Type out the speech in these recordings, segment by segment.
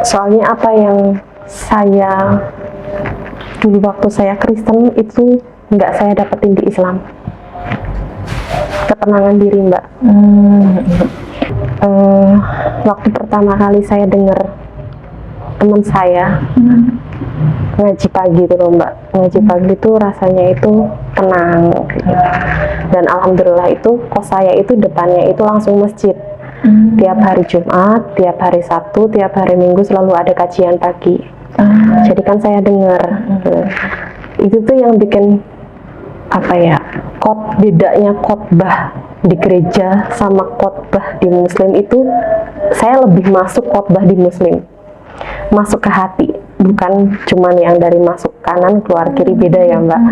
Soalnya apa yang saya dulu waktu saya Kristen itu nggak saya dapetin di Islam. Ketenangan diri, Mbak. Waktu pertama kali saya dengar teman saya ngaji pagi itu loh, Mbak. Ngaji pagi itu rasanya itu tenang gitu. Dan alhamdulillah itu kos saya itu depannya itu langsung masjid. Tiap hari Jumat, tiap hari Sabtu, tiap hari Minggu selalu ada kajian pagi. Jadi kan saya dengar itu tuh yang bikin apa ya, bedanya khotbah di gereja sama khotbah di muslim itu, saya lebih masuk khotbah di muslim, masuk ke hati, bukan cuman yang dari masuk kanan keluar kiri, beda ya Mbak.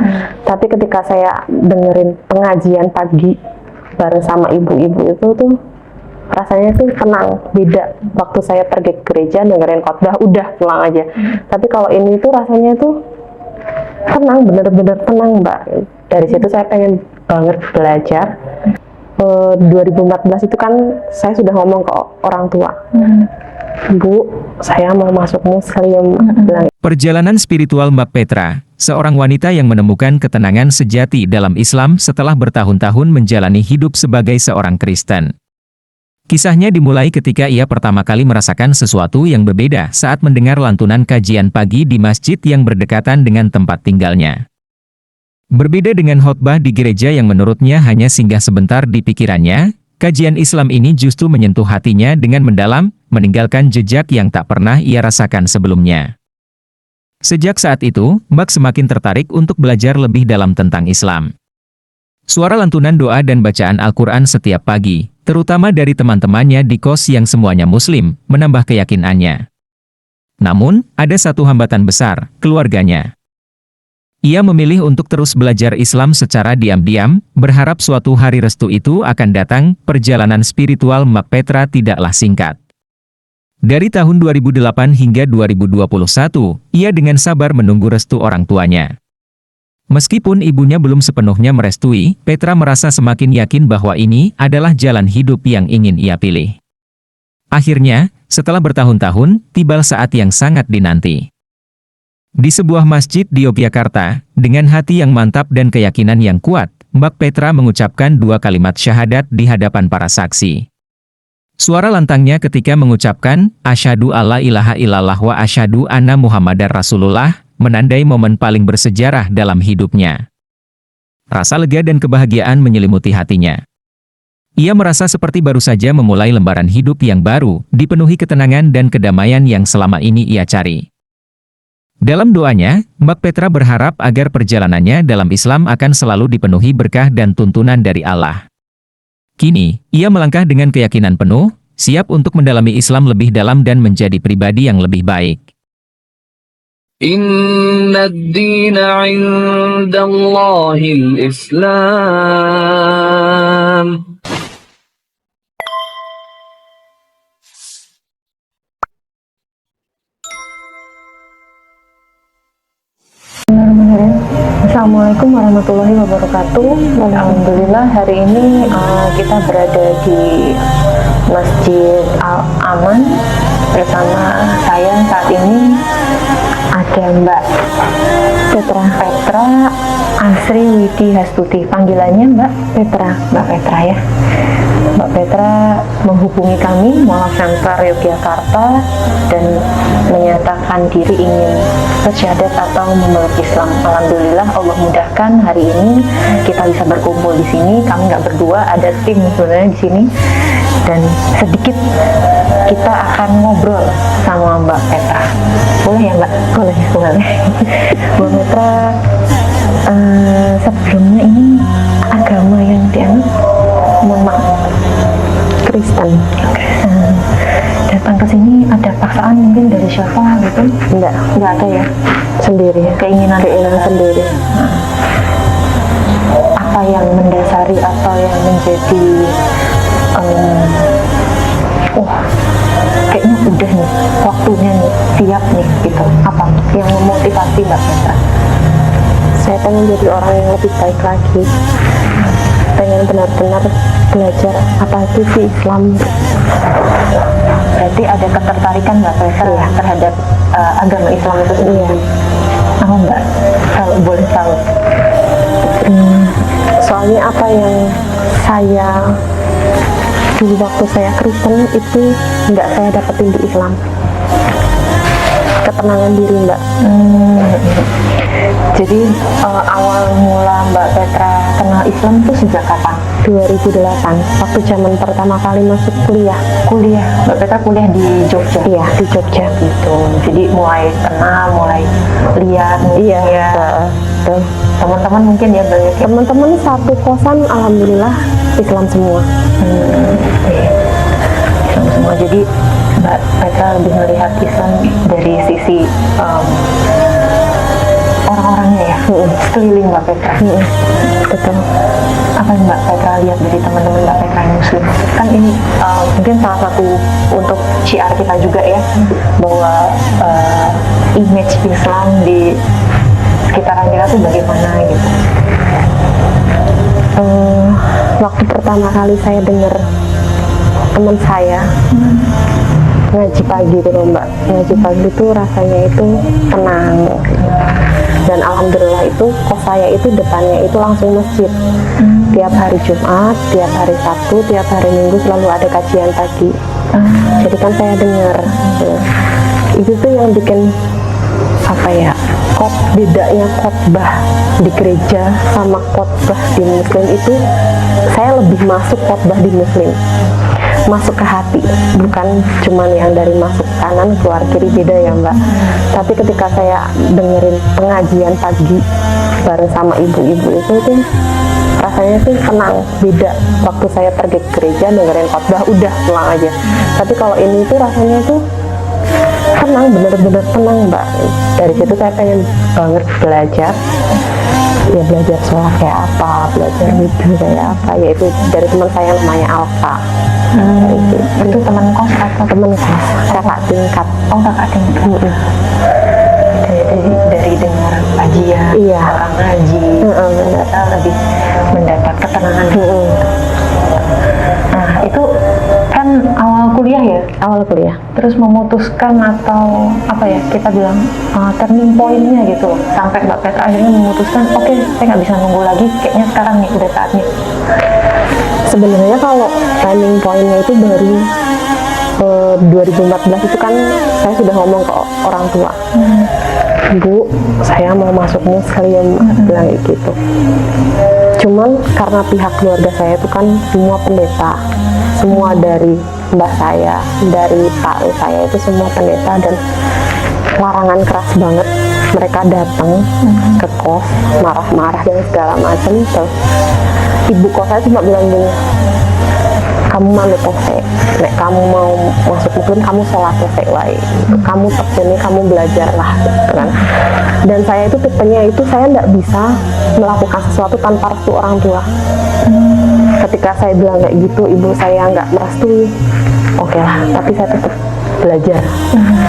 Tapi ketika saya dengerin pengajian pagi bareng sama ibu-ibu itu tuh rasanya tuh tenang, beda. Waktu saya pergi ke gereja dengerin khotbah udah pulang aja. Tapi kalau ini tuh rasanya tuh tenang, bener-bener tenang Mbak. Dari situ saya pengen banget belajar. 2014 itu kan saya sudah ngomong ke orang tua, Bu, saya mau masuk muslim. Perjalanan spiritual Mbak Petra, seorang wanita yang menemukan ketenangan sejati dalam Islam setelah bertahun-tahun menjalani hidup sebagai seorang Kristen. Kisahnya dimulai ketika ia pertama kali merasakan sesuatu yang berbeda saat mendengar lantunan kajian pagi di masjid yang berdekatan dengan tempat tinggalnya. Berbeda dengan khotbah di gereja yang menurutnya hanya singgah sebentar di pikirannya, kajian Islam ini justru menyentuh hatinya dengan mendalam, meninggalkan jejak yang tak pernah ia rasakan sebelumnya. Sejak saat itu, Mbak semakin tertarik untuk belajar lebih dalam tentang Islam. Suara lantunan doa dan bacaan Al-Quran setiap pagi, terutama dari teman-temannya di kos yang semuanya Muslim, menambah keyakinannya. Namun, ada satu hambatan besar, keluarganya. Ia memilih untuk terus belajar Islam secara diam-diam, berharap suatu hari restu itu akan datang. Perjalanan spiritual Mbak Petra tidaklah singkat. Dari tahun 2008 hingga 2021, ia dengan sabar menunggu restu orang tuanya. Meskipun ibunya belum sepenuhnya merestui, Petra merasa semakin yakin bahwa ini adalah jalan hidup yang ingin ia pilih. Akhirnya, setelah bertahun-tahun, tiba saat yang sangat dinanti. Di sebuah masjid di Yogyakarta, dengan hati yang mantap dan keyakinan yang kuat, Mbak Petra mengucapkan 2 kalimat syahadat di hadapan para saksi. Suara lantangnya ketika mengucapkan, Asyhadu alla ilaha illallah wa asyhadu anna Muhammadar Rasulullah, menandai momen paling bersejarah dalam hidupnya. Rasa lega dan kebahagiaan menyelimuti hatinya. Ia merasa seperti baru saja memulai lembaran hidup yang baru, dipenuhi ketenangan dan kedamaian yang selama ini ia cari. Dalam doanya, Mbak Petra berharap agar perjalanannya dalam Islam akan selalu dipenuhi berkah dan tuntunan dari Allah. Kini, ia melangkah dengan keyakinan penuh, siap untuk mendalami Islam lebih dalam dan menjadi pribadi yang lebih baik. Inna ad-dina 'indallahil Islam. Assalamualaikum warahmatullahi wabarakatuh. Alhamdulillah hari ini kita berada di Masjid Al-Aman. Bersama saya saat ini ada Mbak Petra Asri Widi Hastuti. Panggilannya Mbak Petra ya. Mbak Petra menghubungi kami Mualaf Center Yogyakarta dan menyatakan diri ingin bersyahadat atau memeluk Islam. Alhamdulillah Allah mudahkan hari ini kita bisa berkumpul di sini. Kami nggak berdua, ada tim sebenarnya di sini. Dan sedikit kita akan ngobrol sama Mbak Petra. Boleh ya Mbak? Boleh. Mbak Petra, sebelumnya ini agama yang dianut, mohon maaf, Kristen. Datang ke sini ada paksaan mungkin dari siapa gitu? Enggak ada ya. Sendiri. Keinginan sendiri. Apa yang mendasari atau yang menjadi kayaknya udah nih, waktunya nih, siap nih gitu. Apa yang memotivasi Mbak Petra? Saya pengen jadi orang yang lebih baik lagi. pengen benar-benar belajar apa itu sih Islam. Berarti ada ketertarikan Mbak Petra terhadap agama Islam itu sendiri. Iya. Apa Mbak? Kalau boleh tahu. Soalnya apa yang saya dulu waktu saya Kristen itu nggak saya dapetin di Islam. Ketenangan diri, Mbak. Jadi awal mula Mbak Petra kenal Islam itu sejak kapan? 2008, waktu zaman pertama kali masuk kuliah. Kuliah. Mbak Petra kuliah di Jogja. Iya, di Jogja. Gitu. Jadi mulai kenal, mulai lihat. Iya. Ya. Betul. Teman-teman mungkin ya banyak. Teman-teman satu kosan, alhamdulillah Islam semua. Iya. Islam semua. Jadi Mbak Petra lebih melihat Islam dari sisi orang-orangnya ya, sekeliling Mbak Petra. Betul. Apa yang Mbak Petra lihat dari teman-teman Mbak Petra yang Muslim? Kan ini mungkin salah satu untuk syiar kita juga ya, bahwa image Islam di sekitaran kita tuh bagaimana gitu. Waktu pertama kali saya dengar teman saya ngaji pagi itu loh, Mbak. Ngaji pagi itu rasanya itu tenang. Dan alhamdulillah itu kos saya itu depannya itu langsung masjid. Tiap hari Jumat, tiap hari Sabtu, tiap hari Minggu selalu ada kajian pagi. Jadi kan saya dengar. Itu tuh yang bikin apa ya? Bedanya khotbah di gereja sama khotbah di Muslim itu, saya lebih masuk khotbah di Muslim. Masuk ke hati, bukan cuman yang dari masuk kanan keluar kiri, beda ya Mbak. Tapi ketika saya dengerin pengajian pagi bareng sama ibu-ibu itu rasanya sih tenang, beda. Waktu saya pergi ke gereja dengerin khotbah udah pulang aja. Tapi kalau ini tuh rasanya tuh tenang, bener-bener tenang Mbak. Dari situ saya pengen banget belajar. Ya belajar sholat kayak apa, belajar wudhu kayak apa, yaitu dari teman saya yang namanya Alfa. Itu teman kos atau Teman kos, kakak tingkat. oh kakak tingkat? Dari dengar kajian, Iya. orang ngaji, Benar. kita lebih mendapat ketenangan. Nah itu kan awal kuliah ya, Awal kuliah. terus memutuskan atau apa ya kita bilang turning point-nya gitu, sampai Mbak Petra akhirnya memutuskan oke, saya nggak bisa nunggu lagi, kayaknya sekarang nih udah saatnya. Sebenarnya kalau turning point-nya itu baru 2014 itu kan saya sudah ngomong ke orang tua. Bu, saya mau masuk muslim, bilang kayak gitu. Cuman karena pihak keluarga saya itu kan semua pendeta, semua dari mbah saya, dari pak saya itu semua pendeta, dan larangan keras banget. Mereka datang ke kos, marah-marah dan segala macam. Terus ibu kos saya cuma bilang gini, kamu manut tosek, nek kamu mau masuk muslim kamu sholat tosek wae, kamu tekuni, kamu belajar lah gitu kan. Dan saya itu tipenya itu saya tidak bisa melakukan sesuatu tanpa restu orang tua. Ketika saya bilang kayak gitu, ibu saya nggak merestui, oke lah, tapi saya tetap belajar.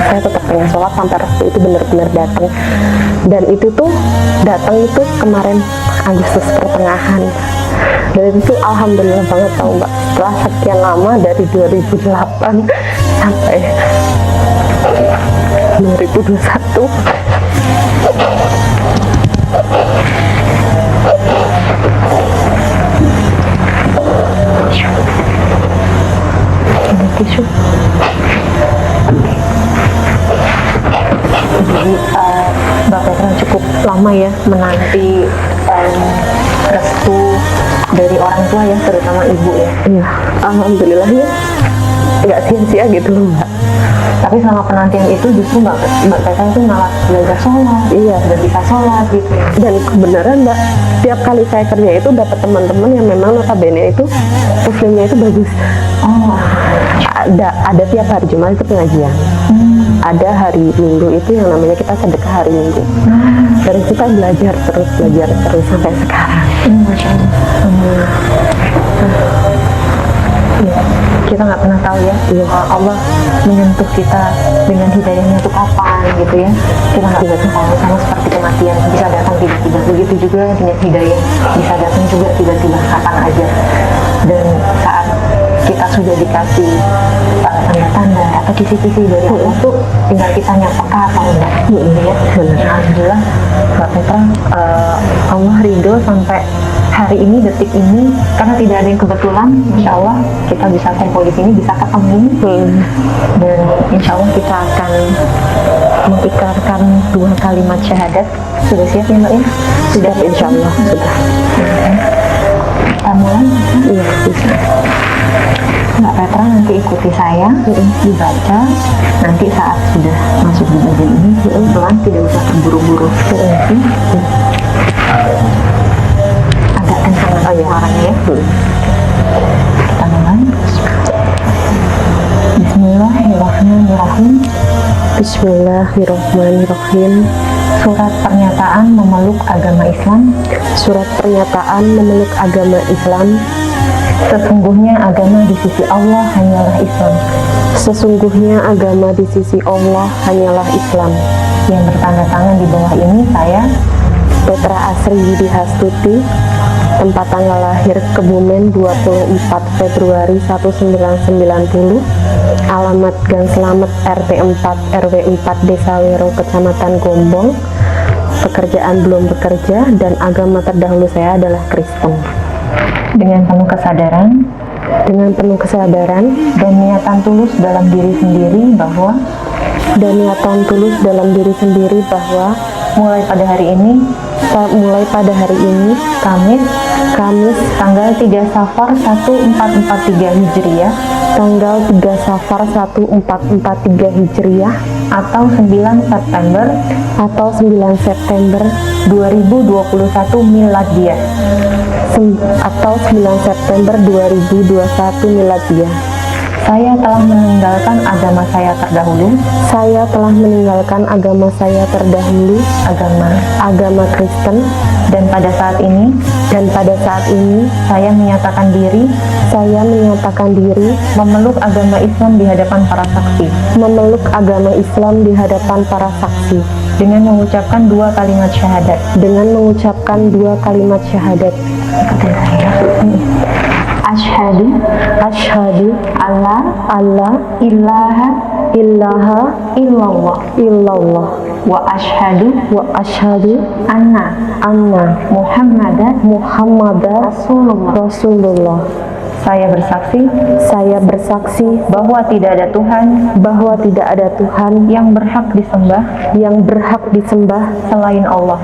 Saya tetap pengen sholat sampai restu itu benar-benar datang. Dan itu tuh datang itu kemarin Agustus pertengahan. Dan itu tuh alhamdulillah banget tau Mbak, setelah sekian lama dari 2008 sampai 2021 ini tisu. Jadi Mbak Petra cukup lama ya menanti restu dari orang tua ya, terutama ibu ya. Iya, alhamdulillah ya, nggak sia-sia gitu loh Mbak. Tapi selama penantian itu justru Mbak Petra itu malah belajar sholat. Iya. Udah bisa sholat gitu. Dan kebenaran Mbak, tiap kali saya kerja itu dapat teman-teman yang memang notabene itu muslimnya itu bagus. Oh, Ada tiap hari Jumat itu pengajian. Ada hari Minggu itu yang namanya kita sedekah hari Minggu. Dari kita belajar terus sampai sekarang. Masya Allah. Ya, kita nggak pernah tahu ya, Allah menyentuh kita dengan hidayahnya itu kapan gitu ya. Kita nggak bisa tahu, sama seperti kematian bisa datang tiba-tiba. begitu juga dengan hidayah, bisa datang juga tiba-tiba kapan aja. Dan saat kita sudah dikasih tanda-tanda atau kisi-kisi dari Allah tuh tinggal kita peka atau enggak, gitu ya. Alhamdulillah Mbak Petra, Allah ridho sampai hari ini, detik ini, karena tidak ada yang kebetulan. Insya Allah kita bisa kumpul di sini, bisa ketemu, dan insya Allah kita akan mengikrarkan 2 kalimat syahadat. Sudah siap ya Mbak ya? Sudah, insya Allah sudah. Kita mulai? Iya, bisa. Mbak Petra nanti ikuti saya, dibaca. Nanti saat sudah masuk di bagian ini, pelan, tidak usah terburu-buru. Agak kencang suaranya ya. Kita mulai. Bismillahirrahmanirrahim. Bismillahirrahmanirrahim. Surat pernyataan memeluk agama Islam. Surat pernyataan memeluk agama Islam. Sesungguhnya agama di sisi Allah hanyalah Islam. Sesungguhnya agama di sisi Allah hanyalah Islam. Yang bertanda tangan di bawah ini saya, Petra Asri Yudi Hastuti, tempat tanggal lahir Kebumen 24 Februari 1990, alamat Gang Slamet RT 4 RW 4 Desa Wero Kecamatan Gombong, pekerjaan belum bekerja, dan agama terdahulu saya adalah Kristen. dengan penuh kesadaran dan niatan tulus dalam diri sendiri bahwa mulai pada hari ini Kamis tanggal 3 Safar 1443 Hijriah atau 9 September 2021 Miladiah. Saya telah meninggalkan agama saya terdahulu, agama Kristen, dan pada saat ini saya menyatakan diri memeluk agama Islam di hadapan para saksi, dengan mengucapkan 2 kalimat syahadat. Asyhadu alla ilaha illallah wa asyhadu anna Muhammadar Rasulullah. Saya bersaksi bahwa tidak ada Tuhan yang berhak disembah selain Allah.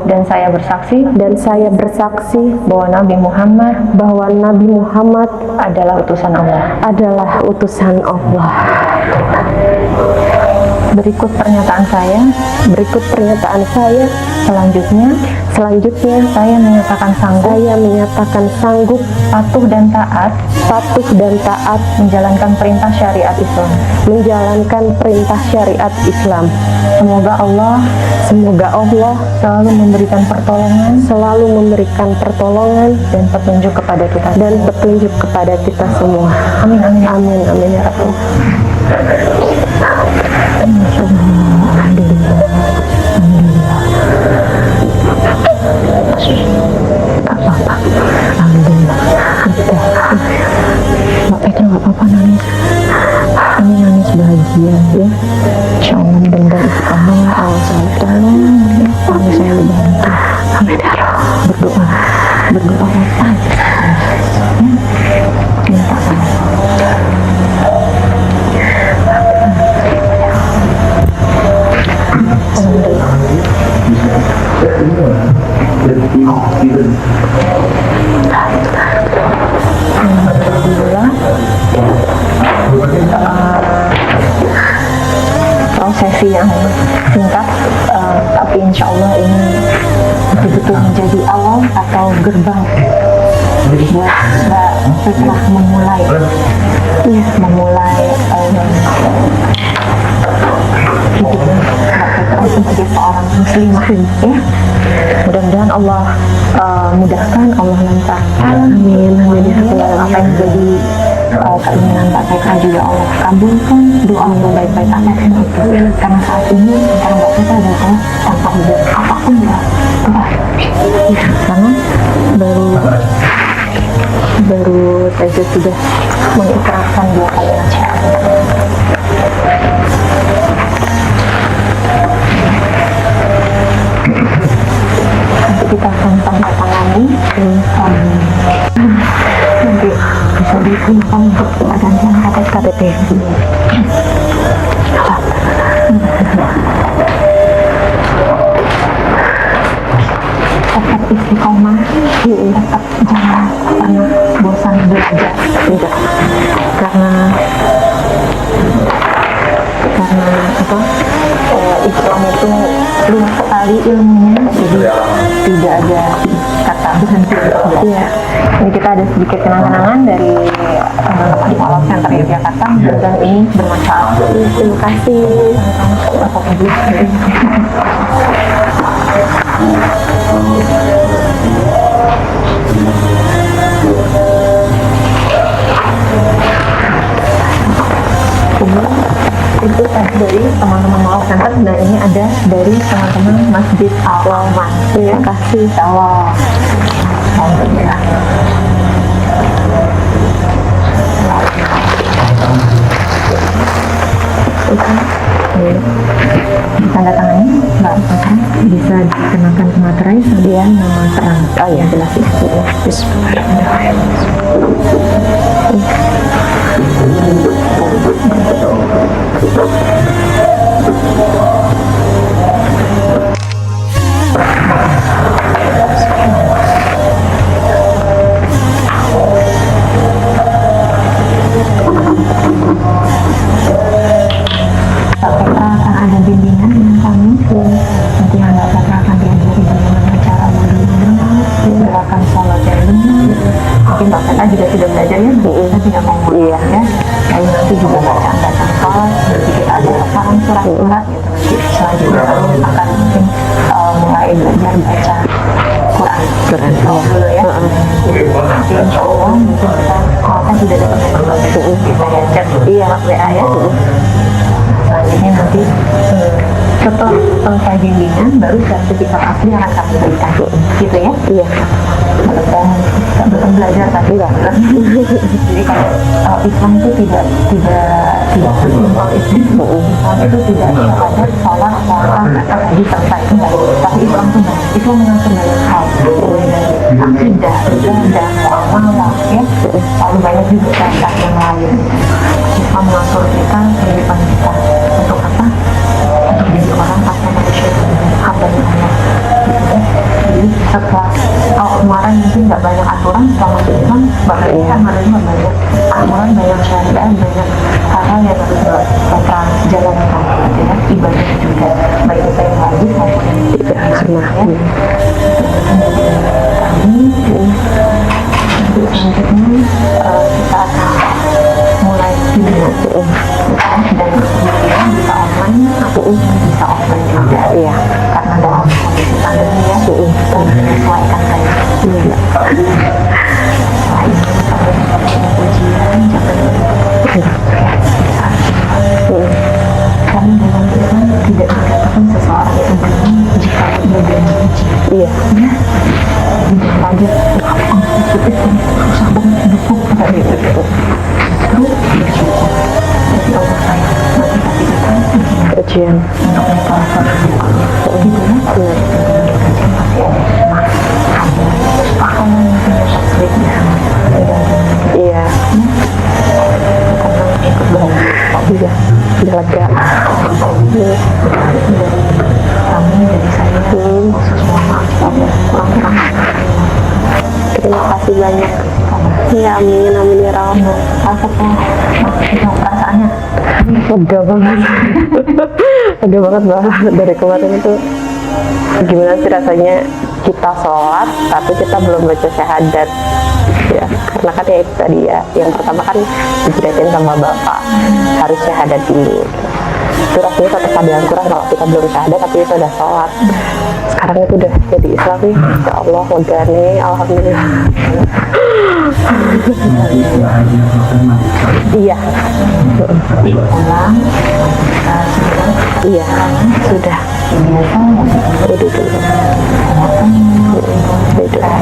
Dan saya bersaksi bahwa Nabi Muhammad adalah utusan Allah. Berikut pernyataan saya. Selanjutnya saya menyatakan sanggup patuh dan taat menjalankan perintah syariat Islam. Semoga Allah selalu memberikan pertolongan dan petunjuk kepada kita semua. Amin ya Rabbal. Alhamdulillah. Mbak Petra nggak apa-apa nangis. Ini nangis bahagia ya. Insya Allah mudah-mudahan istiqomah. Allah selalu tolong. Kami saya dibantu. Amin ya Allah. Berdoa apa? Minta Alhamdulillah. Prosesi yang singkat, tapi insya Allah ini betul-betul menjadi awal atau gerbang buat Mbak Petra memulai hidup Mbak Petra sebagai seorang muslimah ya. Mudah-mudahan Allah mudahkan, Allah lancarkan. Amin. Apa yang menjadi keinginan Mbak Petra juga Allah kabulkan doa yang baik-baik anak itu. Karena saat ini antara Mbak Petra dan Allah tanpa hujat apapun ya Mbak, karena baru saja sudah mengikrarkan 2 kalimat syahadat. Nanti kita akan tanda tangani, nanti bisa digunakan untuk pergantian KTP. Tetap istiqomah, tetap jangan pernah bosan belajar, tidak. Karena apa? Islam itu luas sekali ilmunya, jadi tidak ada kata berhenti. Iya. Ini kita ada sedikit kenang-kenangan dari Al Center Yogyakarta, dan ini bermanfaat. Terima kasih. Itu dari teman-teman Al Center, dan ini ada dari teman-teman Masjid Al-Rahman. Terima kasih. Allah. Alhamdulillah. Tanda tangannya Mbak Petra bisa dikenakan ke materai sambil nama terang. Oh ya, jelas itu. Mbak Petra akan ada bimbingan dengan kami. Nanti Mbak Petra akan diajari bagaimana cara mendengar, gerakan sholat yang benar. Mungkin Mbak Petra juga sudah belajar ya, kita tidak mau Iya. ya. Lalu nanti juga bacaan sholat, nanti kita ada hafalan surat-surat gitu. Nanti selanjutnya kami akan mungkin mulai belajar baca Quran. Dulu ya. Nanti insya Allah mungkin kita kan sudah dapat kita ya chat WA ya. Selanjutnya nanti setelah selesai bimbingan baru sertifikat asli akan kami berikan gitu ya. Iya. Belum belajar tapi enggak. Jadi kalau Islam itu tidak sesimpel itu. Islam itu tidak syahadat, sholat, puasa, zakat, haji selesai enggak. Tapi Islam itu banyak. Islam mengatur banyak hal. Mulai dari akidah, ibadah, muamalah, ya. Lalu banyak juga contoh yang lain. Islam mengatur kita, kehidupan kita untuk apa? Untuk jadi orang atau manusia hamba Allah. Jadi setelah kemarin mungkin nggak banyak aturan, selama Islam bahkan kan menerima banyak aturan, banyak syariat, banyak hal-hal yang harus kita jalankan, gitu ya. Ibadah juga baik kita yang wajib maupun yang tidak sunnah ya. Nanti selanjutnya kita akan mulai video dan kemudian bisa online atau bisa offline juga ya, karena dalam kondisi pandemi ya kita menyesuaikan kayak ujian kami dalam Islam tidak dikatakan seseorang itu beriman jika ia berjanji. Iya. Belajar susah banget hidupku dari itu. Terus bersyukur. Jadi Allah sayang. Nanti kasih kita Ujian. untuk mereka gitu ya. Kajian pasti ada pahala yang tidak sulit di sana. Iya. Karena ikut bahagia. Iya. Udah lega. Kami dari saya khusus mohon maaf kalau kurang-kurang. Terima kasih banyak. Ya, amin, amin ya Rahman. Itu perasaannya Lega banget. Lega banget Mbak. Dari kemarin itu gimana sih rasanya kita sholat tapi kita belum baca syahadat ya, karena kan ya itu tadi ya, yang pertama kan dijelasin sama Bapak harus syahadat dulu. itu rasanya tetap ada yang kurang kalau kita belum syahadat tapi sudah sholat. Sekarang itu udah jadi Islam nih, ya Allah, lega nih, alhamdulillah. Iya. pulang Iya, sudah. biasa Udah dulu. Udah.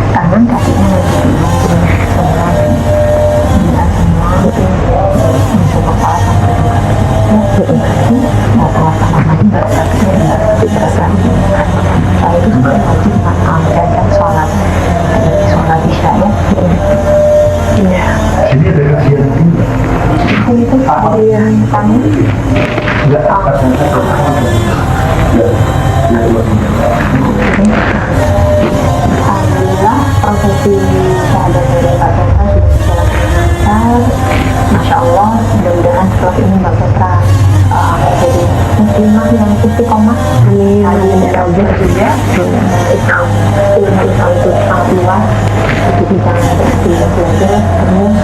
tangan kakinya masih semua masuk kepala sampai mata-mata berasa lalu itu sebenarnya wajib dan sholat isya ya. Iya. Itu Iya. tangan alhamdulillah prosesi syahadat dari Mbak Petra sudah berjalan dengan lancar. Masya Allah, mudah-mudahan setelah ini Mbak Petra menjadi muslimah yang istiqomah. Amin. Amin ya Rabbi juga. Islam itu sangat luas. Jadi jangan berhenti belajar terus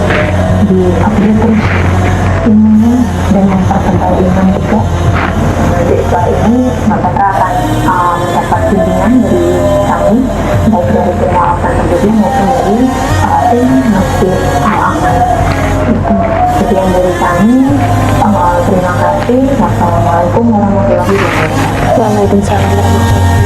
di update terus ilmunya dan mempertebal iman juga. Nanti setelah ini Mbak Petra akan mendapat bimbingan dari kami baik dari penguatan terjadi maupun dari tim masjid Al-Aman. Itu sekian dari kami. Terima kasih. Wassalamualaikum warahmatullahi wabarakatuh. Waalaikumsalam warahmatullahi wabarakatuh.